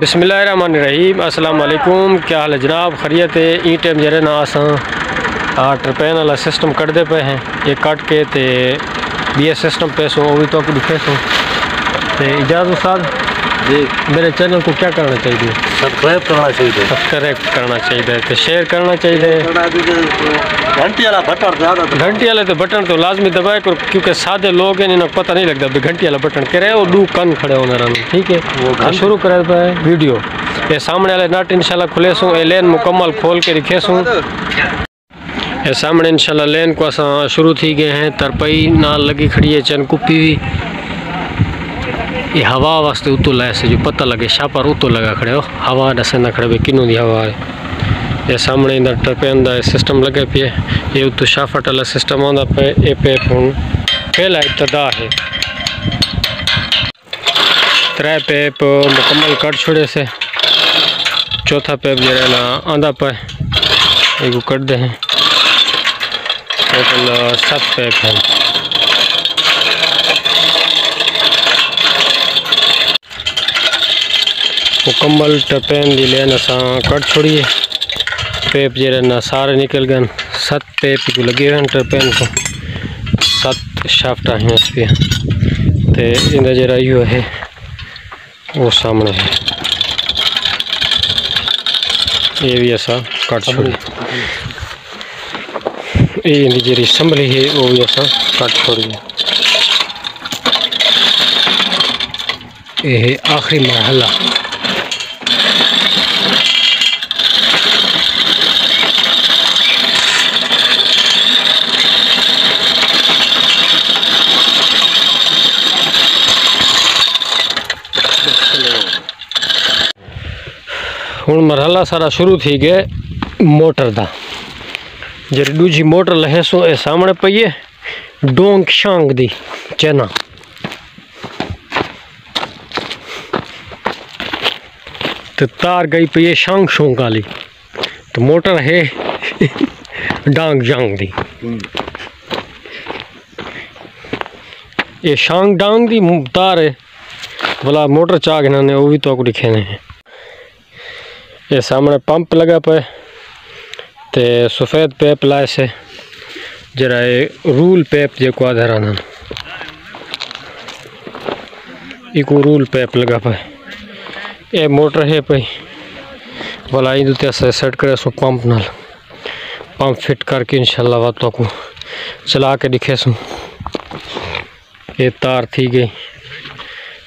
बिस्मिल्लाहिर्रहमानिर्रहीम। अस्सलाम वालेकुम। क्या हाल है जनाब? खैरियत है? ई टाइम जरे ना असां ट्रपेन वाला सिस्टम कटते पे हैं। ये कट के ते बी सिस्टम पे सो भी तो दिखे सो तो इजाज़त साहब जी मेरे चैनल को क्या करना चाहिए? सब्सक्राइब करना चाहिए, सब्सक्राइब करना चाहिए तो शेयर करना चाहिए। घंटी वाले तो बटन तो लाजमी दबाए करो, क्योंकि सादे लोग हैं इन्हें पता नहीं लगता घंटी वाला बटन करे और दू कन खड़े होने रहा। ठीक है, वो शुरू करे पे वीडियो ये सामने वाले नट इंशाल्लाह खुले सूँ लेन मुकम्मल खोल के दिखे सूँ। ये सामने इंशाल्लाह लेन को असा शुरू थी गए हैं। तरपई नाल लगी खड़ी है चन कुप्पी भी ये हवा वास्ते उतो लाए से जो पता लगे शापर उतो लगा खड़े हो हवा दसे ना खड़े किनों दी हवा है। ये सामने इधर टरपेन दा सिस्टम लगे पे ये उतो शाफट वाला सिस्टम आंदा पे ए पे हुन पहला इब्तदा है। त्रै पेप मुकम्मल कट छोड़े से चौथा पेप जरा ना आंदा पे एक कट दे हैं। टोटल 7 पेप हैं। मुकम्मल टरपेन दी लेन असा कट छोड़िए पेप जरा ना सारे निकल गए। 7 पेप को लगे हुए हैं टरपेन को 7 शाफ्ट हैं इस पे ते इंदा जरा यो है वो सामने है। ये भी ऐसा कट छोड़ी ये इंदी जरी असम्बली है वो भी ऐसा कट छोड़ी। ये है आखिरी मरहला। हुण मरहला सारा शुरू थी गए मोटर दा। जरी दूजी मोटर लहे सो ए सामने पई है डोंग शांग दी चैना तो तार गई पई है शांग शोंग वाली तो मोटर है डांग जांग दी। ये शांग डांग दी तार है भला मोटर चाग ने वो भी तो आपको दिखे हैं। ये सामने पंप लगा पे ते सफ़ेद पेप लाए से जरा रूल पेप जो आधार आना इको रूल पेप लगा पे ये मोटर है पे भला इधर से सेट करे सो पंप नाल पंप फिट करके इंशाल्लाह वातों को चला के दिखे सो। ये तार थी गई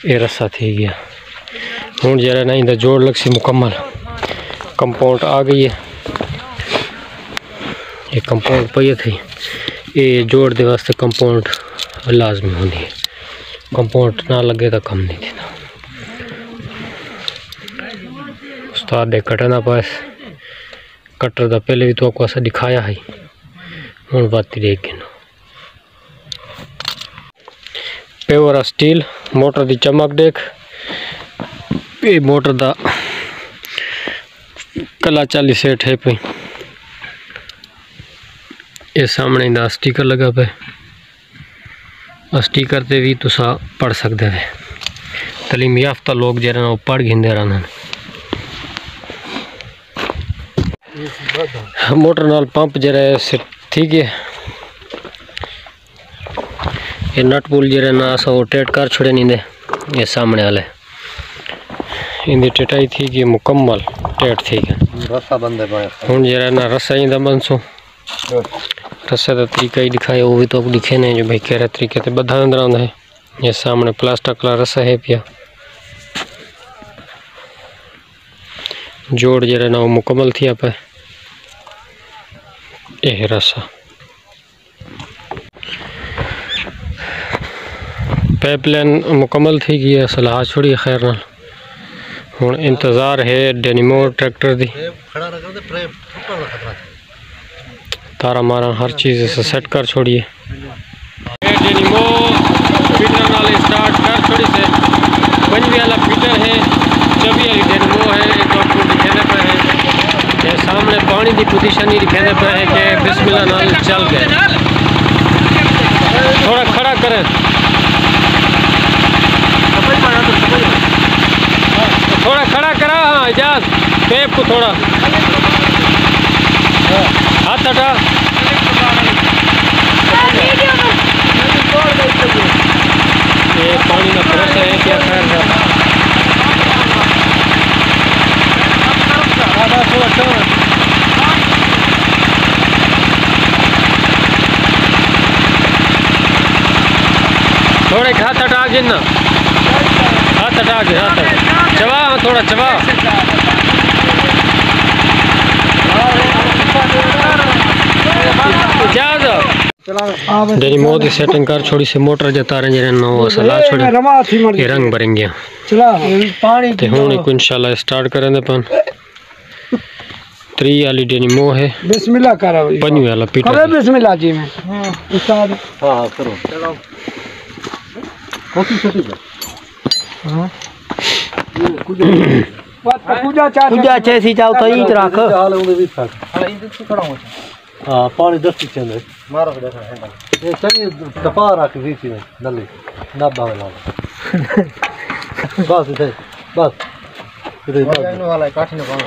ये रस्सा थी गया हूँ जरा ना इधर जोड़ लग सी मुकम्मल कंपाउंड आ गई है। ये कंपाउंड पई थी ये जोड़ दे वास्ते कंपाउंड लाजमी होनी है। कंपाउंड ना लगे तो कम नहीं देना। उस्ताद दे कटना पास कटर दा पहले भी तो आपको ऐसा दिखाया है हूँ बात देख के ना प्योर स्टील मोटर दी चमक देख ये मोटर दा कला 40 सेट है पे ये सामने दा स्टिकर लगा पे स्टिकर ते भी तुसा पढ़ सकते हैं। तलीम याफ्ता लोग जरा ना पढ़ गिंदे रहना। मोटर नाल पंप जरा से ठीक है। ये नट पुल जरा ना असा वो टेट कर छोड़े नहीं दे ये सामने वाले इनकी टेटाई थी कि मुकम्मल टेट थी रस्सा बंद है हूँ जरा ना रस्सा इंदा बन सो रस्से का तरीका ही दिखाया वो भी तो दिखे नहीं जो भाई कह रहे तरीके से बधा अंदर आंदा है। ये सामने प्लास्टिक वाला रस्सा है पिया जोड़ जरा ना वो मुकम्मल थी आप ये रस्सा पाइपलाइन मुकम्मल थी गई है। सलाह छोड़ी खैर ना हूँ इंतज़ार है डेनिमो ट्रैक्टर दी तारा मारा हर चीज़ से सेट कर छोड़िए। डेनिमो फीटर नाल स्टार्ट कर छोड़ी से 5 वाला फीटर है 24 वाली डेनिमो है एक आपको दिखाने पे है। ये सामने पानी की पोजीशन ही दिखाने पे है कि बिस्मिल्लाह नाल चल गए। थोड़ा खड़ा करें थोड़ा खड़ा करा। हाँ इजाज पेप को थोड़ा हाथ हटा। ये पानी में प्रेशर है क्या खैर थोड़े हाथ हटा गिनना, हाथ हटा के हाथ चबा, थोड़ा चबा। जरी मोदी सेटिंग कर छोड़ी से मोटर जता रहे जरे नो सला छोड़े ये रंग भरेंगे चला पानी ते हुन को इंशाल्लाह स्टार्ट करेंगे पन 3 वाली डेनी मो है। बिस्मिल्लाह करो 5 वाला पीटर करो बिस्मिल्लाह जी में। उस्ताद हां करो चलो कॉफी छोटी हां पूजा चैसी चाव तो ईच रख हाल उंदे भी था हां ईच खड़ा हो। हां पानी 10 चंदे मारो देखो हैंडल ये चली टपा रख दी थी नली ना बावला बस इधर बस इधर इनो वाला काट ने पाओ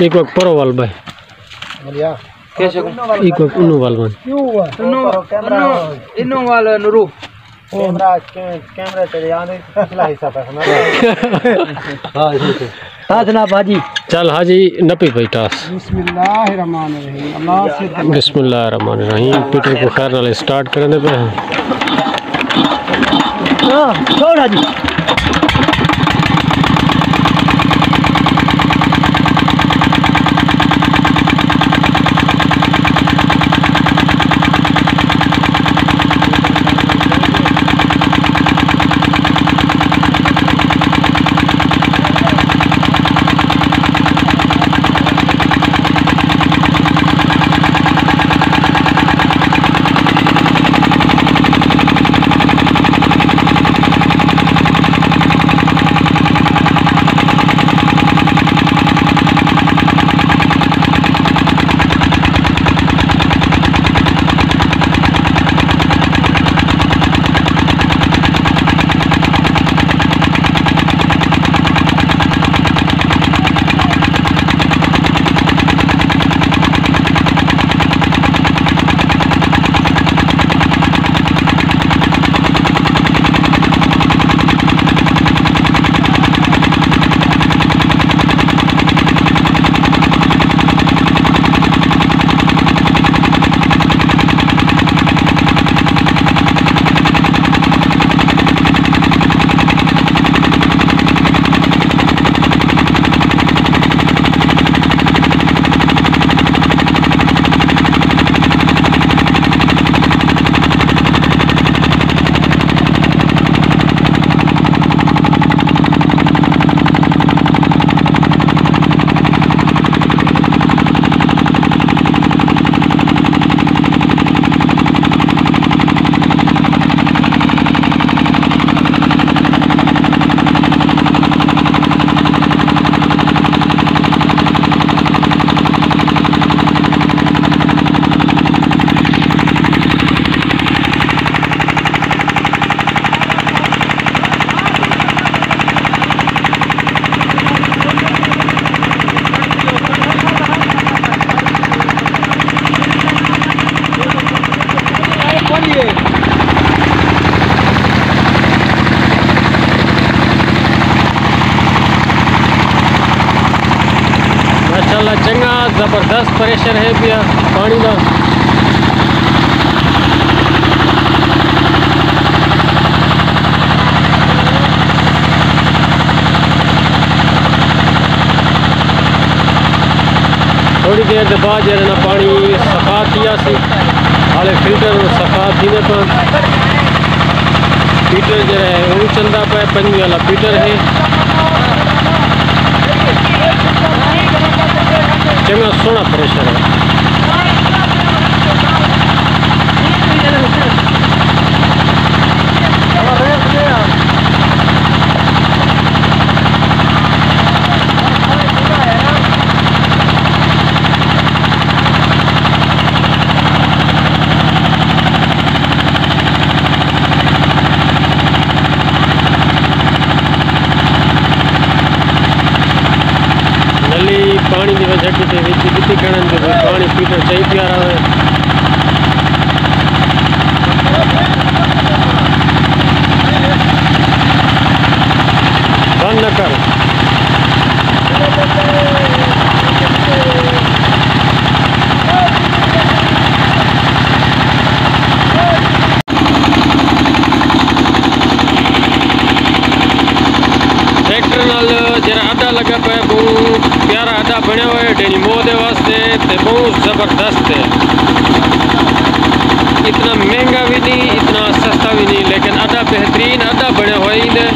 एक वक्त परो वाल भाई मलिया कैसे एक वक्त उनु वाल बन कैमरा इनो वाला नुरू कैमरा तेरे आने ला हिसाब है हां इधर साथ ना बाजी चल हाजी नपी भाई टास बिस्मिल्लाहिर्रहमानिर्रहीम अल्लाह से बिस्मिल्लाहिर्रहमानिर्रहीम पीटर को खैर नाल स्टार्ट करने पे हां छोड़ हाजी माशाल्लाह चंगा ज़बरदस्त प्रेशर है पिया पानी का। थोड़ी देर के बाद जरा ना पानी सफा किया सी हाले फिल्टर सफा थी पर पीटर जरा है वो चलता पे 5 वाला पीटर है चंगा सोना प्रेशर है। पानी की वजह से जितनी कहने जो पानी पीना चाहिए प्यारा है बंद न कर ट्रैक्टर नाल जरा अड्डा लगा पे बहुत प्यारा अड्डा बनया हुआ है डेनी मोह दे वास्ते ते बहुत ज़बरदस्त है। इतना महंगा भी नहीं इतना सस्ता भी नहीं लेकिन अड्डा बेहतरीन अड्डा बनया हुआ है।